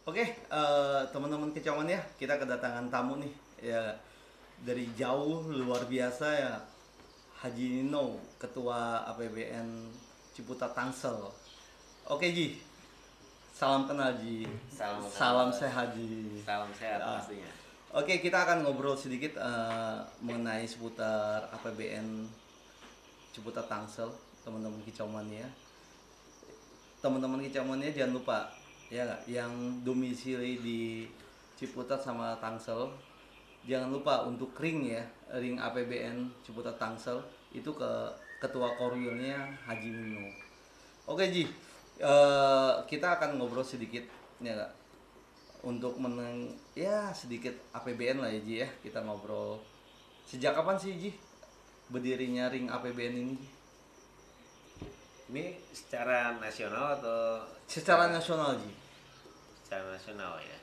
Oke, teman-teman kecauan ya, kita kedatangan tamu nih, ya dari jauh luar biasa ya, Haji Nino, Ketua APBN Ciputat Tangsel. Oke Ji, salam kenal Ji, Salam kenal salam bos. sehat Ji. Salam sehat Ya. pastinya. Oke, kita akan ngobrol sedikit mengenai seputar APBN Ciputat Tangsel, teman-teman kicauan ya. Teman-teman kicauannya jangan lupa ya nggak, yang domisili di Ciputat sama Tangsel, jangan lupa untuk ring ya, ring APBN Ciputat Tangsel itu ke ketua korwilnya Haji Mino. Oke Ji, kita akan ngobrol sedikit ya nggak, untuk meneng ya sedikit APBN lah ya Ji ya, kita ngobrol sejak kapan sih Ji berdirinya ring APBN ini Ji? Ini secara nasional atau Secara nasional Ji. secara nasional ya?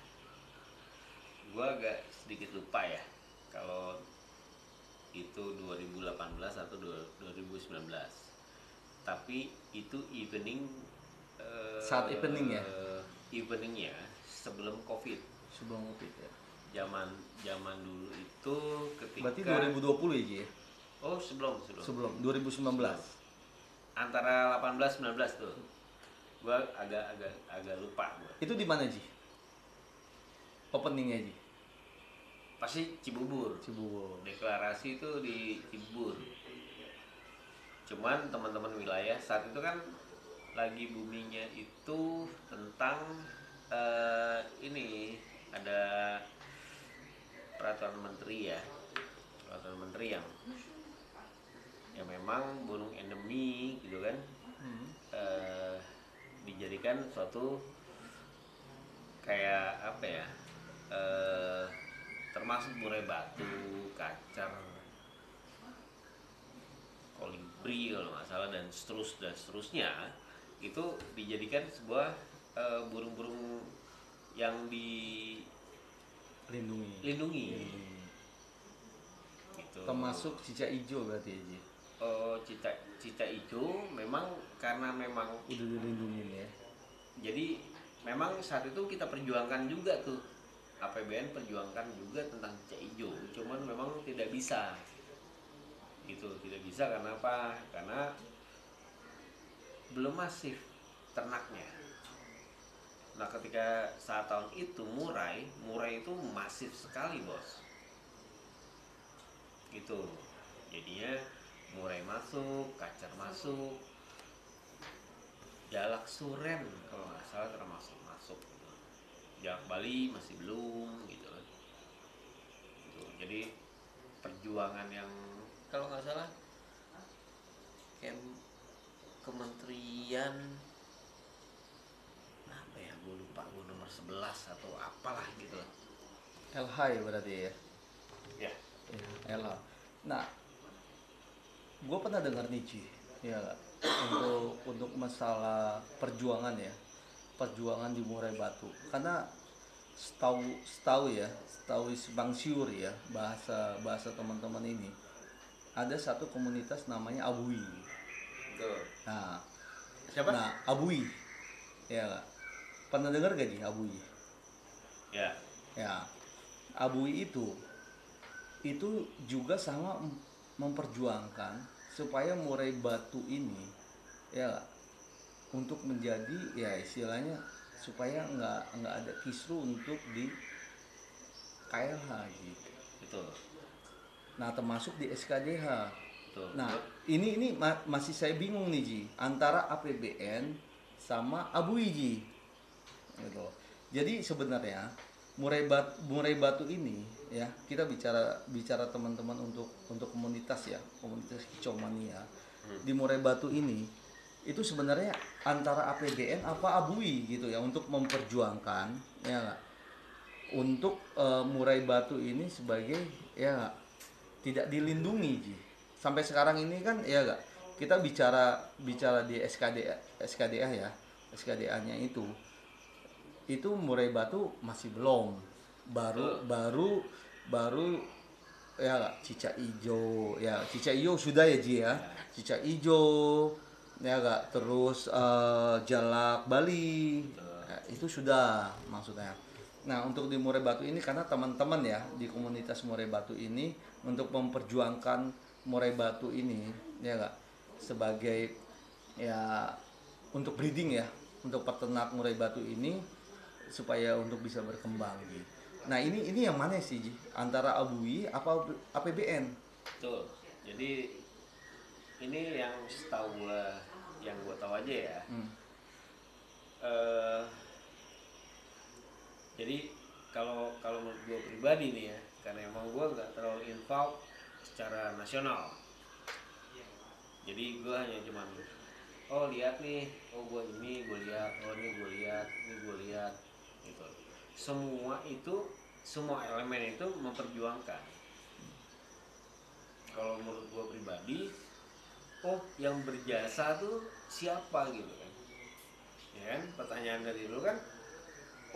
Gua agak sedikit lupa ya. Kalau itu 2018 atau 2019. Tapi itu Saat evening ya, eveningnya sebelum Covid. sebelum Covid ya. Zaman zaman dulu itu Berarti ketika 2020 ya Ji ya? oh sebelum Sebelum 2019. antara 18 19 tuh. Gua agak lupa gua. Itu di mana Ji? Openingnya Ji? Pasti Cibubur. Cibubur. Deklarasi itu di Cibubur. Cuman teman-teman wilayah saat itu kan lagi boomingnya itu tentang ini ada peraturan menteri ya, peraturan menteri yang memang burung endemi gitu kan, eh, dijadikan suatu kayak apa ya, eh, termasuk murai batu, kacar, kolibri kalau nggak salah dan seterusnya itu dijadikan sebuah burung-burung yang Lindungi. dilindungi Lindungi. gitu. Termasuk cicak hijau berarti ya Ji? Cicak cicak hijau memang karena memang Udah dilindungin ya. jadi memang saat itu kita perjuangkan juga tuh, APBN perjuangkan juga tentang cicak hijau, cuman memang tidak bisa gitu, tidak bisa karena apa, karena belum masif ternaknya. Nah ketika saat tahun itu murai itu masif sekali bos gitu, jadinya murai masuk, kacar masuk, jalak suren kalau nggak salah termasuk masuk gitu. Jalak Bali masih belum gitu kan. Gitu. Jadi perjuangan yang kalau nggak salah kayak kementerian apa ya, gue lupa, gue nomor 11 atau apalah gitu. LH ya berarti ya? Ya. Ya, LH. Nah, gue pernah dengar nih Ji, ya nggak? Untuk masalah perjuangan ya, perjuangan di Murai Batu. Karena setahu Bang Syur ya, bahasa bahasa teman-teman ini, ada satu komunitas namanya Abui. Betul. Nah, Siapa? Abui, ya nggak? Pernah dengar gak Ji Abui? Ya. Ya, Abui itu juga sangat memperjuangkan supaya Murai Batu ini ya untuk menjadi ya istilahnya supaya nggak ada kisru untuk di KLH gitu. Betul. Nah termasuk di SKDH. Betul. Nah ini masih saya bingung nih Ji, antara APBN sama ABUI Ji gitu. Jadi sebenarnya Murai Batu ini ya, kita bicara bicara teman-teman untuk komunitas ya, komunitas Kicomania di Murai Batu ini itu sebenarnya antara APBN apa ABUI gitu ya, untuk memperjuangkan ya nggak, untuk Murai Batu ini sebagai ya nggak, tidak dilindungi Ji. Sampai sekarang ini kan ya nggak, kita bicara bicara di SKDA ya, SKDA-nya itu Murai Batu masih belum, baru baru baru ya cicak ijo ya, cicak ijo sudah ya Ji ya, cicak ijo ya gak, terus jalak Bali Itu sudah maksudnya. Nah, untuk di Murai Batu ini karena teman-teman ya di komunitas Murai Batu ini untuk memperjuangkan Murai Batu ini ya enggak sebagai ya untuk breeding ya, untuk peternak Murai Batu ini supaya untuk bisa berkembang gitu. Nah, ini yang mana sih Ji? Antara ABUI apa APBN? Betul. Jadi ini yang setahu gua, yang gua tahu aja ya. Eh, jadi kalau kalau menurut gue pribadi nih ya, karena emang gue nggak terlalu involved secara nasional, jadi gue hanya cuman oh lihat nih, oh gue lihat, oh ini gue lihat gitu. Semua elemen itu memperjuangkan. Kalau menurut gue pribadi, oh yang berjasa tuh siapa gitu kan, ya kan, pertanyaan dari dulu kan,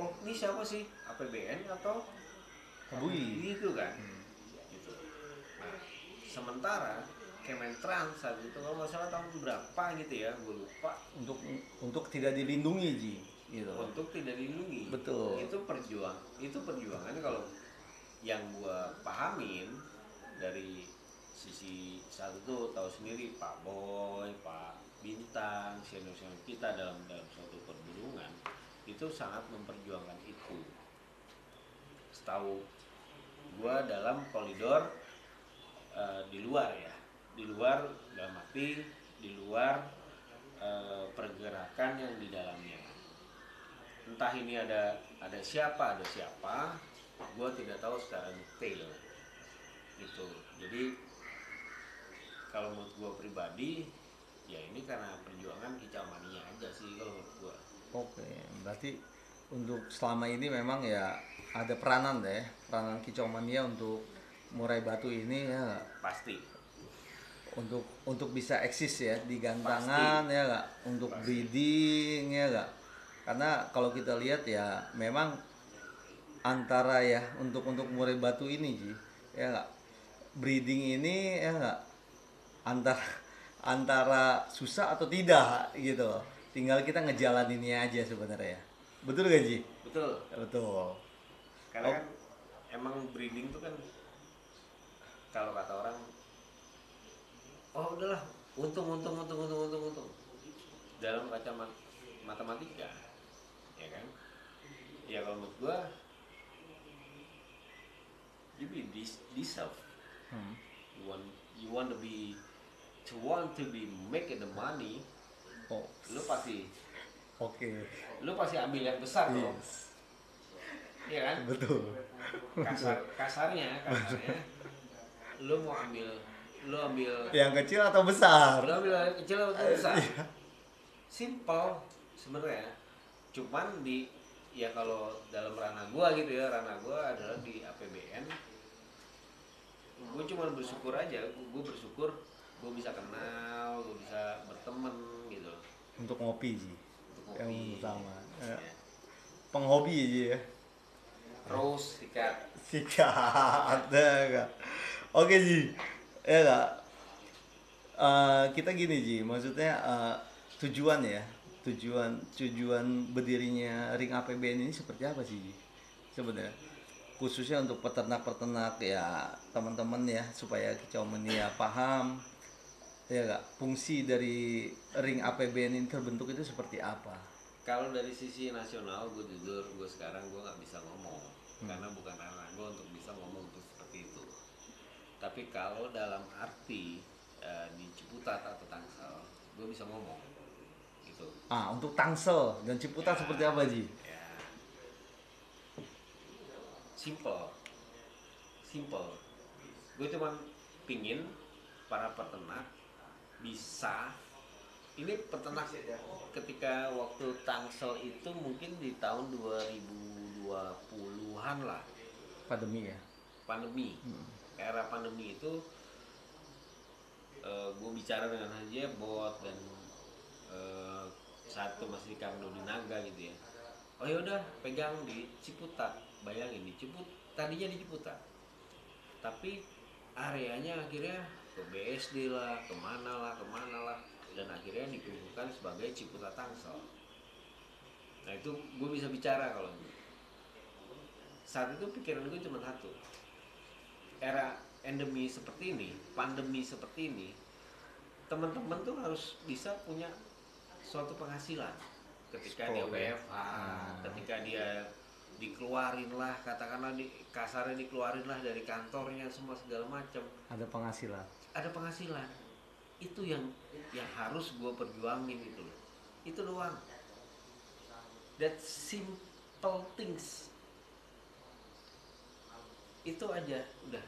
oh ini siapa sih, APBN atau ABUI. gitu kan, gitu. Nah, sementara Kementrans saat itu kalau nggak salah tahun berapa gitu ya, gue lupa, Untuk tidak dilindungi Ji gitu. untuk tidak dilindungi. Betul. Itu perjuangan kalau yang gue pahamin dari sisi saat itu, tahu sendiri Pak Boy, Pak Bintang, senior-senior kita dalam suatu perburungan itu sangat memperjuangkan itu. Setahu gua dalam koridor di luar ya, di luar dalam arti di luar pergerakan yang di dalamnya. Entah ini ada siapa, gua tidak tahu secara detail gitu. Jadi kalau menurut gua pribadi ya ini karena perjuangan kicau mania aja sih kalau menurut gua. Oke, berarti untuk selama ini memang ya ada peranan deh, peranan Kicau Mania untuk Murai Batu ini ya Pasti. untuk bisa eksis ya di gantangan ya nggak, untuk breeding ya nggak. Karena kalau kita lihat ya memang antara ya untuk Murai Batu ini Ji ya nggak, breeding ini ya nggak antara antara susah atau tidak gitu. Tinggal kita ngejalaninnya aja sebenarnya. Betul gak Ji? Betul. Ya, betul. Karena kan emang breeding tuh kan kalau kata orang, oh udahlah, untung dalam kacamata matematika, ya kan? Ya kalau menurut gua, you be deserve. You want to be making the money. Oh, Lu pasti oke. ambil yang besar dong. Yes. Iya kan? Betul. Kasarnya lu ambil Yang kecil atau besar? lu ambil yang kecil atau besar. Iya. Simple sebenarnya. Cuman ya kalau dalam ranah gua gitu ya, ranah gua adalah di APBN. Gue cuma bersyukur aja, gue bersyukur gue bisa kenal, gue bisa berteman gitu. Untuk ngopi Ji. Untuk Yang ngopi. utama. Ya. Penghobi Ji ya. Rose, sikat. Sikat enggak. Oke Ji. Ya enggak. Kita gini Ji, maksudnya tujuan ya, tujuan berdirinya Ring APBN ini seperti apa sih Ji? Sebenarnya khususnya untuk peternak-peternak ya teman-teman ya, supaya Kicau Mania paham ya enggak, fungsi dari Ring APBN ini terbentuk itu seperti apa? Kalau dari sisi nasional, gue jujur, gue sekarang gue nggak bisa ngomong karena bukan ranah gue untuk bisa ngomong untuk seperti itu. Tapi kalau dalam arti di Ciputat atau Tangsel, gue bisa ngomong gitu. Untuk Tangsel dan Ciputat Ya, seperti apa Ji? ya simple. Gue cuman pingin para peternak bisa, ini peternak ketika waktu Tangsel itu mungkin di tahun 2020-an lah, Pandemi ya. pandemi. Era pandemi itu gue bicara dengan Haji Bot dan saat itu masih di Kang Dodi Naga gitu ya. Oh yaudah, pegang di Ciputat. Bayangin tadinya di Ciputat, tapi areanya akhirnya ke BSD lah, kemana lah, dan akhirnya dikumpulkan sebagai Ciputat Tangsel. Nah itu gue bisa bicara kalau saat itu pikiran gue cuma satu, era endemi seperti ini, pandemi seperti ini, teman-teman tuh harus bisa punya suatu penghasilan ketika dia Sekolah ya. WFH, ketika dia dikeluarin lah, katakanlah kasarnya dikeluarin lah dari kantornya semua segala macam, Ada penghasilan. ada penghasilan. Itu yang harus gue perjuangin itu loh. Itu doang. That simple things. Itu aja udah.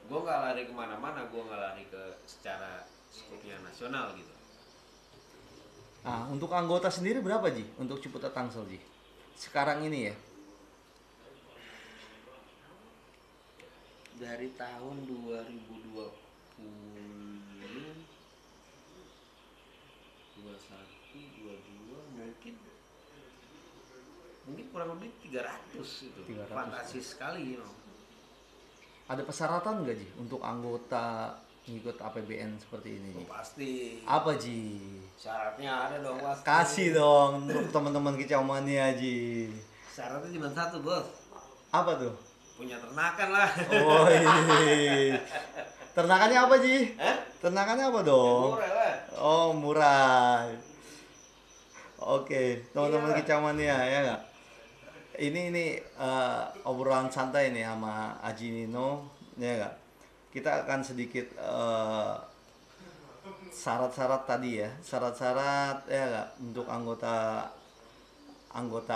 Gue nggak lari kemana-mana, gue nggak lari ke secara skupnya nasional gitu. Nah, untuk anggota sendiri berapa Ji? Untuk Ciputat Tangsel Ji? Sekarang ini ya? Dari tahun 2020 21 22 mungkin kurang lebih 300 itu. 300, Fantasi sekali, you know. Ada persyaratan nggak Ji untuk anggota ngikut APBN seperti ini Ji? Oh, pasti. Apa Ji? Syaratnya ada dong, pasti. Kasih dong untuk teman-teman Kicau Mania Ji. Syaratnya cuma satu, Bos. Apa tuh? Punya ternakan lah. Oh iya. Ternakannya apa Ji? Hah? Ternakannya apa dong? Murah lah. Oh murah. Oke, teman-teman Iya. Kicau Mania ya nggak? Ini obrolan santai nih sama Aji Nino ya nggak? Kita akan sedikit syarat-syarat tadi ya, syarat-syarat ya nggak untuk anggota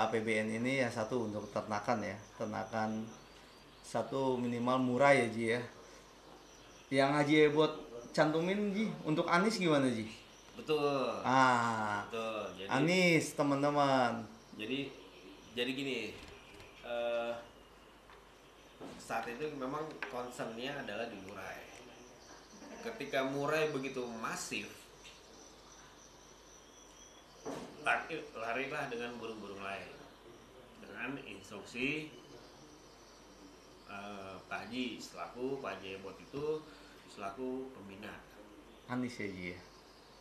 APBN ini ya. Satu untuk ternakan ya, ternakan satu minimal murah ya Ji ya. Yang Aji buat cantumin Ji, untuk Anis gimana Ji? Betul. Ah, Betul. Jadi Anis teman-teman. jadi gini, saat itu memang concernnya adalah di Murai. Ketika Murai begitu masif, larilah dengan burung-burung lain dengan instruksi Pak Haji selaku Pak Haji Ebot itu selaku pembina. Anis ya Ji ya.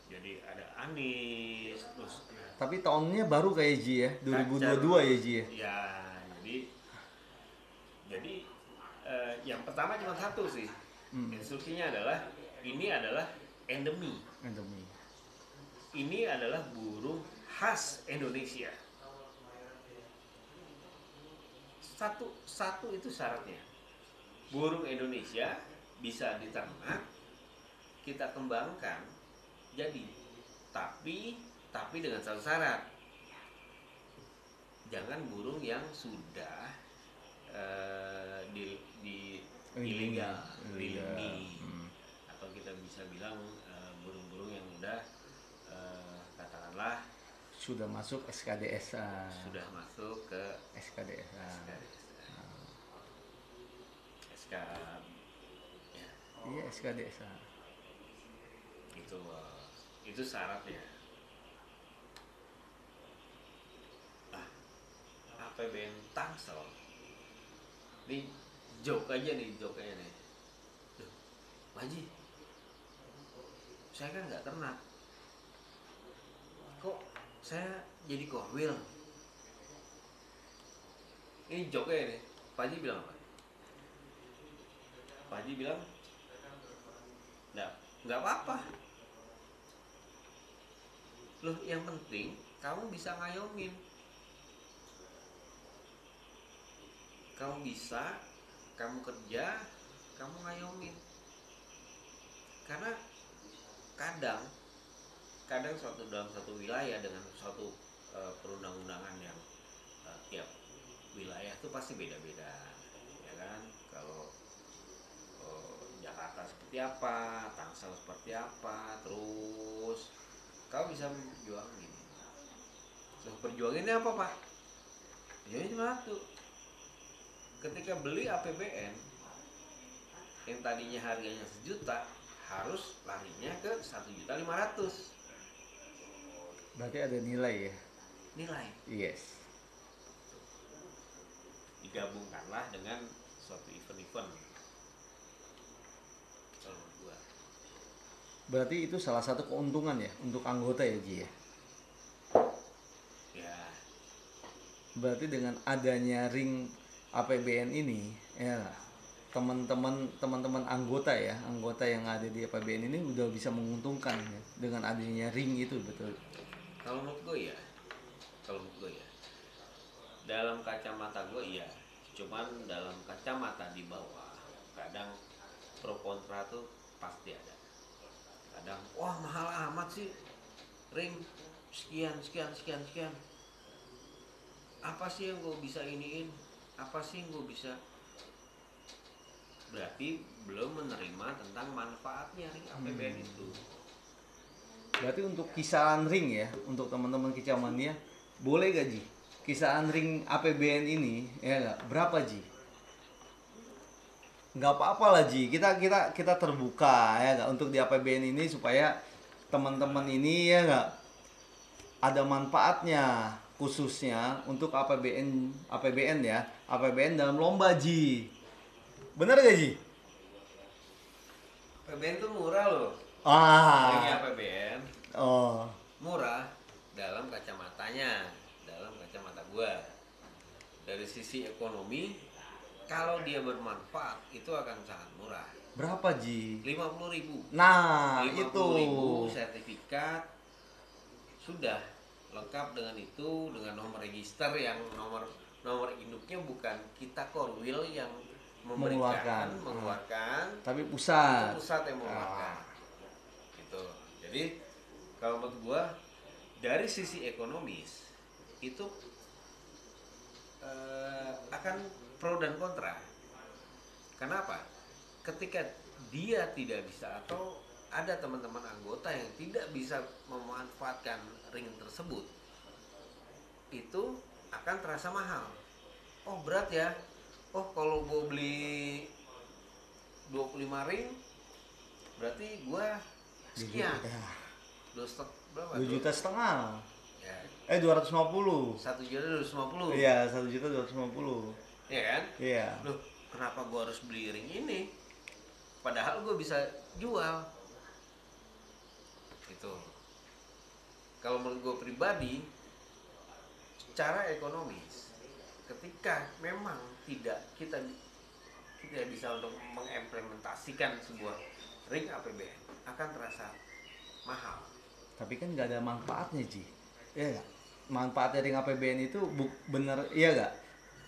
Jadi ada Anis, terus Tapi tahunnya baru kayak Ji ya, 2022 ya Ji ya. ya, jadi yang pertama cuma satu sih. Instruksinya adalah ini adalah endemi. Endemi. Ini adalah burung khas Indonesia. Satu itu syaratnya. Burung Indonesia bisa diternak, kita kembangkan jadi. Tapi dengan satu syarat. Jangan burung yang sudah ilegal, dilindungi, atau kita bisa bilang burung-burung yang udah katakanlah Sudah masuk SKDSA. sudah masuk ke SKDSA. SK ya, Iya SKDSA. itu syaratnya. Nah, APBN Tangsel ini joke aja nih. Duh, Pak Haji, saya kan nggak ternak, kok saya jadi korwil? Ini joke ya nih. Pak Haji bilang apa? Pak Haji bilang nggak apa-apa. Loh, yang penting kamu bisa ngayomin. Kamu bisa, kamu kerja, kamu ngayomin. Karena kadang dalam suatu wilayah dengan suatu perundang-undangan yang tiap wilayah itu pasti beda-beda, ya kan? Kalau Jakarta seperti apa, Tangsel seperti apa, terus kau bisa berjuangin. Loh, perjuanginnya apa Pak? Ya cuma satu. Ketika beli APBN yang tadinya harganya 1 juta, harus larinya ke 1.500.000. Berarti ada nilai ya. Nilai Yes. digabungkanlah dengan suatu event-event. Kalau menurut gua. Berarti itu salah satu keuntungan ya untuk anggota ya Ji ya. Ya, Berarti dengan adanya ring APBN ini, ya teman-teman anggota ya, anggota yang ada di APBN ini udah bisa menguntungkan ya, dengan adanya ring itu betul. Kalau menurut gue ya, kalau menurut gue ya, dalam kacamata gue iya, cuman dalam kacamata di bawah kadang pro kontra tuh pasti ada. Kadang wah mahal amat sih ring sekian sekian sekian sekian, apa sih yang gue bisa iniin, apa sih yang gue bisa, berarti belum menerima tentang manfaatnya ring APBN itu. Berarti untuk kisaran ring ya, untuk teman-teman kicauannya, boleh gak Ji? Kisaran ring APBN ini ya nggak? Berapa Ji? Nggak apa-apa lah Ji, kita terbuka ya nggak untuk di APBN ini supaya teman-teman ini ya nggak ada manfaatnya khususnya untuk APBN ya, APBN dalam lomba Ji. Bener gak Ji? APBN tuh murah loh, ringnya Ah, APBN oh, murah dalam kacamatanya, dalam kacamata gua. Dari sisi ekonomi, kalau dia bermanfaat itu akan sangat murah. berapa Ji? 50.000, Nah, lima itu. puluh ribu sertifikat sudah lengkap dengan itu, dengan nomor register yang nomor nomor induknya bukan kita Korwil yang memberikan Mengeluarkan. mengeluarkan, Tapi itu pusat. pusat yang mengeluarkan. Gitu. Jadi kalau menurut gua dari sisi ekonomis itu akan pro dan kontra. Kenapa? Ketika dia tidak bisa atau ada teman-teman anggota yang tidak bisa memanfaatkan ring tersebut, itu akan terasa mahal. Oh berat ya. Oh kalau gue beli 25 ring berarti gue sekian. Dua stok berapa 2 tuh? juta setengah. Ya 250. 1.250.000. Iya, 1.250.000. Ya kan? Iya. Loh kenapa gue harus beli ring ini? Padahal gue bisa jual. Gitu. Kalau menurut gue pribadi, secara ekonomis, ketika memang kita tidak bisa untuk mengimplementasikan sebuah ring APBN akan terasa mahal. Tapi kan nggak ada manfaatnya Ji. Iya nggak? Manfaat dari APBN itu bener, iya nggak?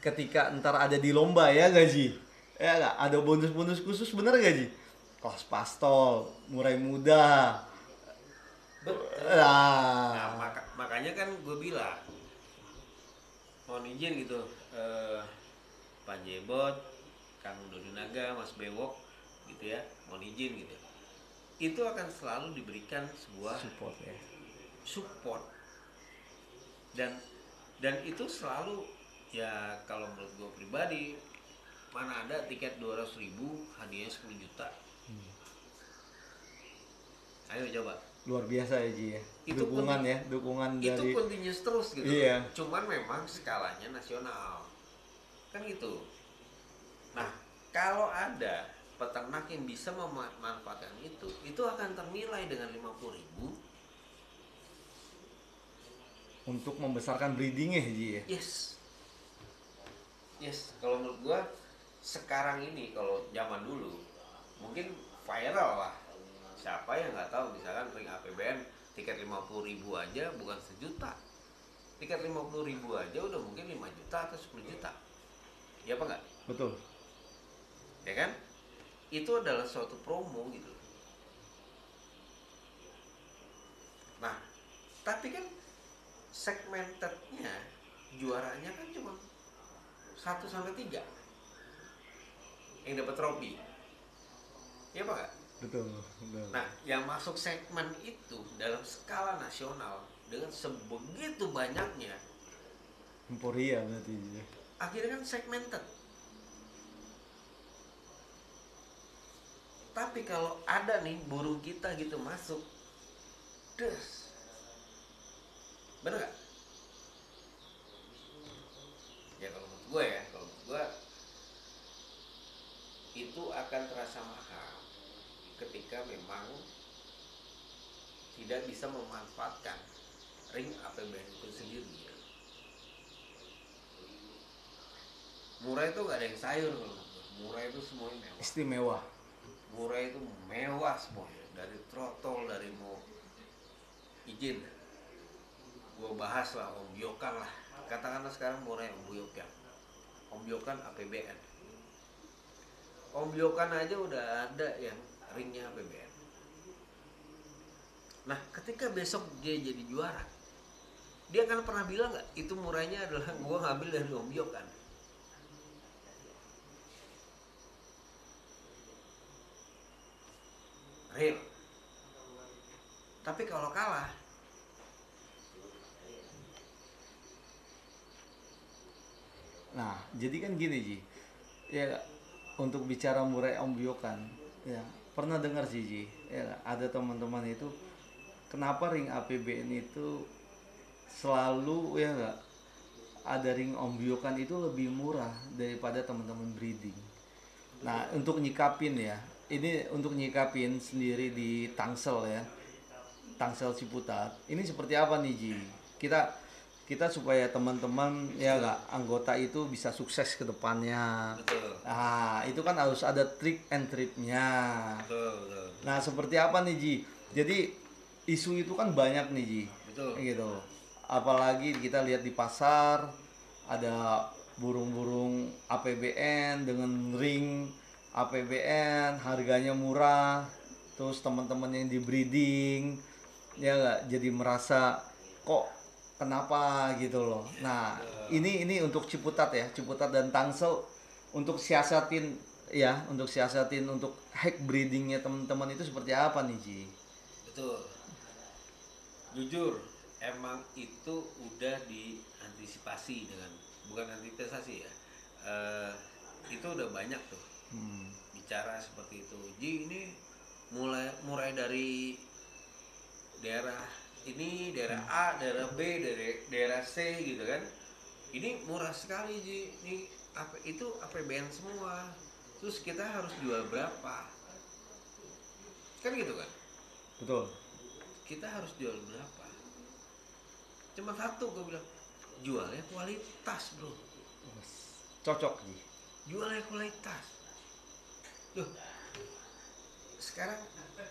Ketika ntar ada di lomba ya gak Ji? Ya nggak? Ada bonus-bonus khusus bener gak Ji? Kelas pastol, murai muda. Betul. Nah, Ah, makanya kan gue bilang, mohon izin gitu, Pak Jebot, Kang Dodi Naga, Mas Bewok, gitu ya, mohon izin gitu. Itu akan selalu diberikan sebuah support ya. support dan itu selalu ya kalau menurut gue pribadi, mana ada tiket 200.000 hadiahnya 10 juta. Ayo coba. Luar biasa ya Ji ya. Itu Dukungan ya, dukungan itu dari. continuous terus gitu. Iya. Cuman memang skalanya nasional. Kan gitu. Nah, kalau ada peternak yang bisa memanfaatkan itu akan ternilai dengan 50.000. Untuk membesarkan breedingnya Ji ya. Yes. Yes, kalau menurut gua sekarang ini kalau zaman dulu mungkin viral lah. Siapa yang nggak tahu misalkan ring APBN tiket 50.000 aja bukan sejuta. Tiket 50.000 aja udah mungkin 5 juta atau 10 juta. Ya apa enggak? Betul. Ya kan? Itu adalah suatu promo gitu. Nah, tapi kan segmentednya juaranya kan cuma 1 sampai 3 yang dapat trofi. Ya apa enggak? Betul, betul. Nah, yang masuk segmen itu dalam skala nasional dengan sebegitu banyaknya, Emporia berarti Ji ya. akhirnya kan segmented. Tapi kalau ada nih burung kita gitu masuk, des, bener gak? Ya kalau menurut gue ya, kalau menurut gue itu akan terasa mahal ketika memang tidak bisa memanfaatkan ring APBN itu sendiri. murah itu nggak ada yang sayur kalau menurut gua. Murah itu semuanya mewah. Istimewa. Murah itu mewah semuanya, dari trotol, dari mau izin gua bahas lah Om Biokan lah, katakanlah sekarang murah Om Biokan. Om Biokan APBN, Om Biokan aja udah ada yang ringnya APBN. Nah ketika besok dia jadi juara, dia akan pernah bilang nggak itu murahnya adalah gua ngambil dari Om Biokan? Real. Tapi kalau kalah, Nah, jadi kan gini Ji, ya untuk bicara murai ombyokan, ya pernah dengar sih Ji, ya ada teman-teman itu kenapa ring APBN itu selalu ya nggak ada ring ombyokan itu lebih murah daripada teman-teman breeding. Nah, untuk nyikapin ya, ini untuk nyikapin sendiri di Tangsel ya, Tangsel Ciputat. Ini seperti apa nih Ji? Kita kita supaya teman-teman ya nggak anggota itu bisa sukses ke depannya. betul, Nah, itu kan harus ada trik and triknya. betul, betul, Nah, seperti apa nih Ji? Jadi isu itu kan banyak nih Ji, betul. gitu. Apalagi kita lihat di pasar ada burung-burung APBN dengan ring APBN harganya murah, terus teman-teman yang di breeding ya nggak jadi merasa kok kenapa gitu loh. Nah ini untuk Ciputat ya, Ciputat dan Tangsel untuk siasatin ya, untuk siasatin untuk hack breedingnya teman-teman itu seperti apa nih Ji? Betul. Jujur, emang itu udah diantisipasi dengan, bukan antisipasi ya. Itu udah banyak tuh Hmm. bicara seperti itu. Ji ini mulai dari daerah ini, daerah A, daerah B, daerah C gitu kan. Ini murah sekali Ji. Ini apa itu APBN semua. Terus kita harus jual berapa? Kan gitu kan? Betul. Kita harus jual berapa? Cuma satu gue bilang, jualnya kualitas bro, Cocok Ji. jualnya kualitas. Loh, sekarang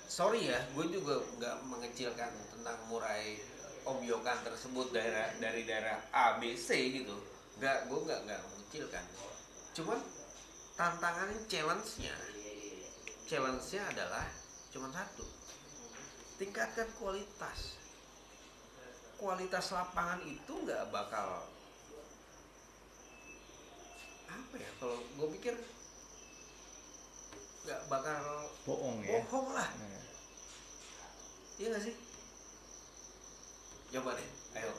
sorry ya, gue juga nggak mengecilkan tentang murai ombyokan tersebut dari daerah A B C gitu, gue nggak mengecilkan. Cuman tantangannya, challenge-nya adalah cuma satu, tingkatkan kualitas. Kualitas lapangan itu nggak bakal apa ya, kalau gue pikir nggak bakal Bohong ya. bohong lah, Nah, iya nggak sih? Coba deh, ayo.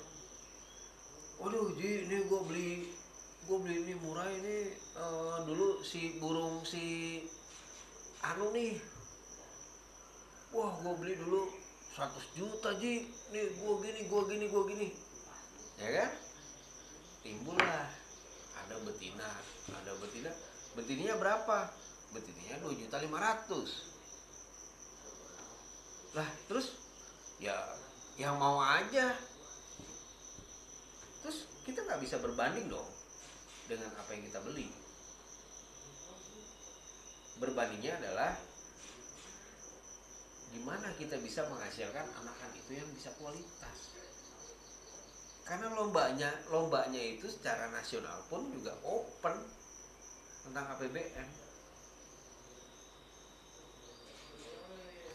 Waduh Ji, ini gue beli ini murah ini, dulu si burung si anu nih, wah gue beli dulu 100 juta Ji, nih gue gini, ya kan? Timbullah ada betina, betinanya berapa? Betinanya 2.500.000. Lah terus ya yang mau aja, terus kita nggak bisa berbanding dong dengan apa yang kita beli. Berbandingnya adalah gimana kita bisa menghasilkan anakan itu yang bisa kualitas. Karena lombanya itu secara nasional pun juga open tentang APBN.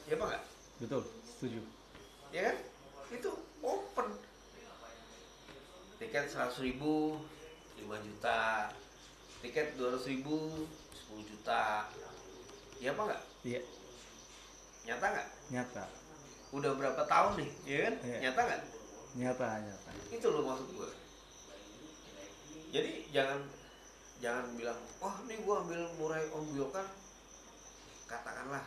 Ya apa enggak? betul, setuju. Ya kan? Itu open. Tiket 100.000 5 juta. Tiket 200.000 10 juta. Ya apa enggak? Iya, Nyata enggak? nyata. Udah berapa tahun nih, ya kan? Iya. Nyata enggak? Nyata. Itu loh maksud gue. Jadi jangan bilang, wah ini gue ambil murai ombyokan, katakanlah,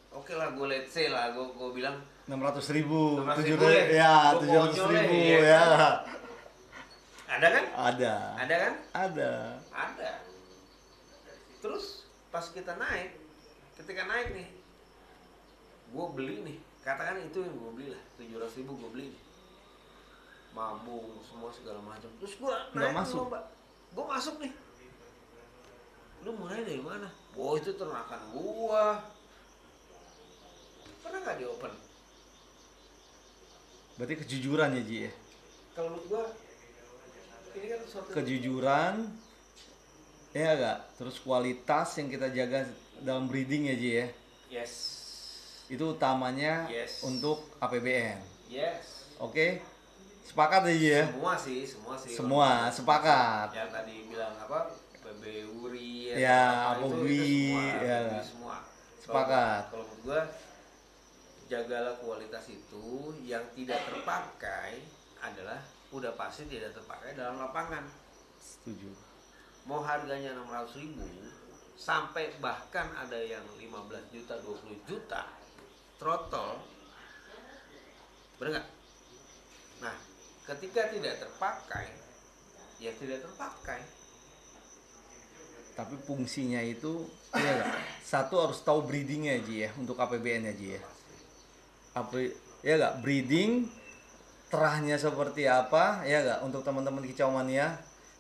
oke lah gue let's say lah, gue bilang 600.000, 600.000 ya, Gua 700.000 konyol ya. ada kan? Ada. Ada kan? Ada. Ada. Terus pas ketika naik nih, gue beli nih, katakan itu yang gue beli lah, 700.000 gue beli nih, mabung semua segala macam. Terus gue Nggak naik masuk. lomba, gue masuk nih, lu mulai dari mana? Wah itu ternakan gua. Pernah nggak di open? Berarti kejujuran ya Ji ya. Kalau menurut gua ini kan suatu Kejujuran ya enggak, terus kualitas yang kita jaga dalam breeding ya Ji ya. yes, Itu utamanya Yes. untuk APBN. yes. Oke. Sepakat ya Ji ya? Semua sih. Semua sepakat. Yang tadi bilang apa? PB Uri Ya, atau apa, Apogui, itu semua, ya. Apogui semua. Sepakat. Kalau menurut gua jagalah kualitas itu, yang tidak terpakai adalah udah pasti tidak terpakai dalam lapangan. Setuju. Mau harganya 600.000 sampai bahkan ada yang 15 juta 20 juta throttle, bener nggak? Nah, ketika tidak terpakai, ya tidak terpakai. Tapi fungsinya itu ya nggak? Satu harus tahu breedingnya Ji ya, untuk APBN ya Ji ya. Ya nggak, breeding terahnya seperti apa ya nggak, untuk teman-teman kicau mania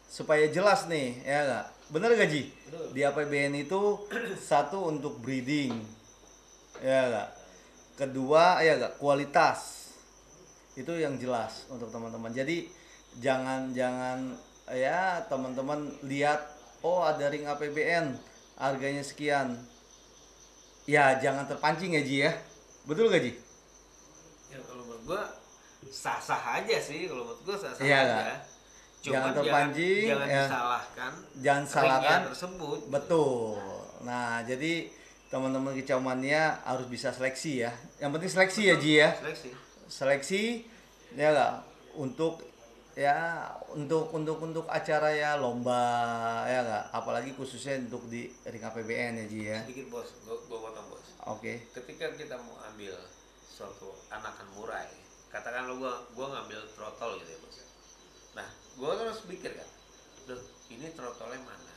supaya jelas nih ya nggak, bener gak Ji? Betul. Di APBN itu satu untuk breeding ya nggak, kedua ya nggak, kualitas itu yang jelas untuk teman-teman. Jadi jangan ya teman-teman lihat oh ada ring APBN harganya sekian, ya jangan terpancing ya Ji ya, betul gak Ji? Ya kalau menurut gua sah-sah aja sih, kalau menurut gua sah-sah Iya, aja. nggak? Cuman Jangan terpancing, jangan ya. disalahkan. Jangan salahkan ringnya tersebut. betul. Nah jadi teman-teman kicau mania harus bisa seleksi ya, yang penting seleksi ya Ji ya, Seleksi. seleksi ya nggak, untuk ya untuk acara ya lomba ya nggak, apalagi khususnya untuk di ring APBN ya Ji ya. Sedikit bos, gua potong bos. Oke. Ketika kita mau ambil suatu anakan murai, katakan lo gua ngambil throttle gitu ya bos. Nah, gua terus pikir kan, loh ini throttle-nya mana?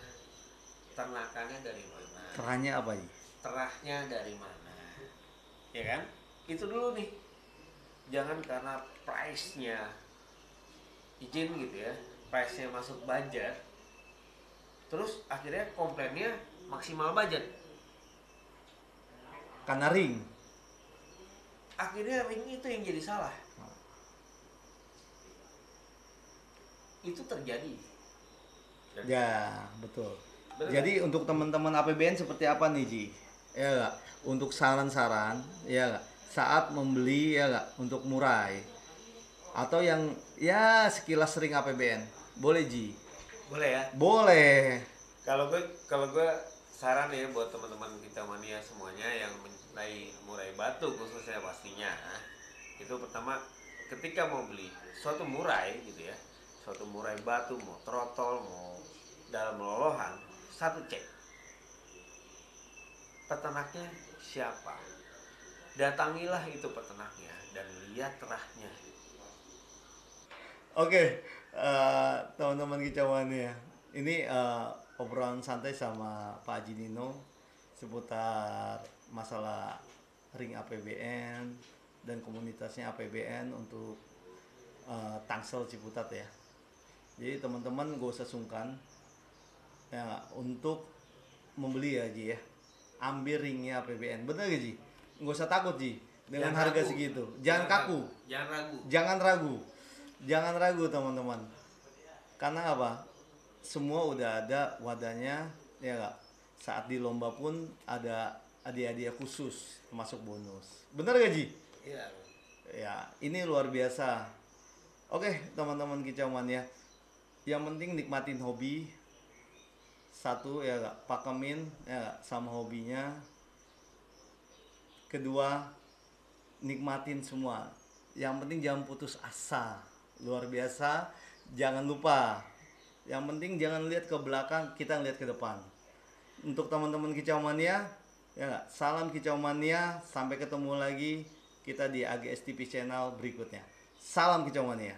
Ternakannya dari mana? Terahnya apa Ji? Terahnya dari mana? Ya kan? Itu dulu nih. Jangan karena price-nya izin gitu ya, price-nya masuk budget, terus akhirnya komplainnya maksimal budget. Karena ring. Akhirnya ring itu yang jadi salah. Itu terjadi. Ya, betul. Bener Jadi untuk teman-teman APBN seperti apa nih Ji? Ya nggak? Untuk saran-saran, ya nggak? Saat membeli ya nggak? Untuk murai atau yang ya sekilas ring APBN, boleh Ji? Boleh ya? Boleh. Kalau gue saran ya buat teman-teman kita mania semuanya yang mencintai murai batu khususnya pastinya, itu pertama ketika mau beli suatu murai gitu ya, suatu murai batu mau trotol mau dalam lolohan, satu cek peternaknya siapa, datangilah itu peternaknya dan lihat terahnya. Oke, teman-teman kicau mania, ini obrolan santai sama Pak Haji Nino seputar masalah ring APBN dan komunitasnya APBN untuk Tangsel Ciputat ya. Jadi teman-teman gak usah sungkan ya untuk membeli ya Ji ya. Ambil ringnya APBN, bener gak Ji? Gak usah takut Ji dengan Jangan harga ragu. segitu. Jangan kaku, Jangan ragu. jangan ragu, jangan ragu teman-teman. Karena apa? Semua udah ada wadahnya ya nggak? Saat di lomba pun ada hadiah-hadiah khusus termasuk bonus. Bener gak Ji? Iya. Ya ini luar biasa. Oke teman-teman kicau mania, yang penting nikmatin hobi. Satu ya nggak, pakemin ya nggak, sama hobinya. Kedua, nikmatin semua. Yang penting jangan putus asa. Luar biasa. Jangan lupa, yang penting jangan lihat ke belakang, kita lihat ke depan. Untuk teman-teman kicau mania ya nggak, salam kicau mania, sampai ketemu lagi kita di AGS TV channel berikutnya. Salam kicau mania.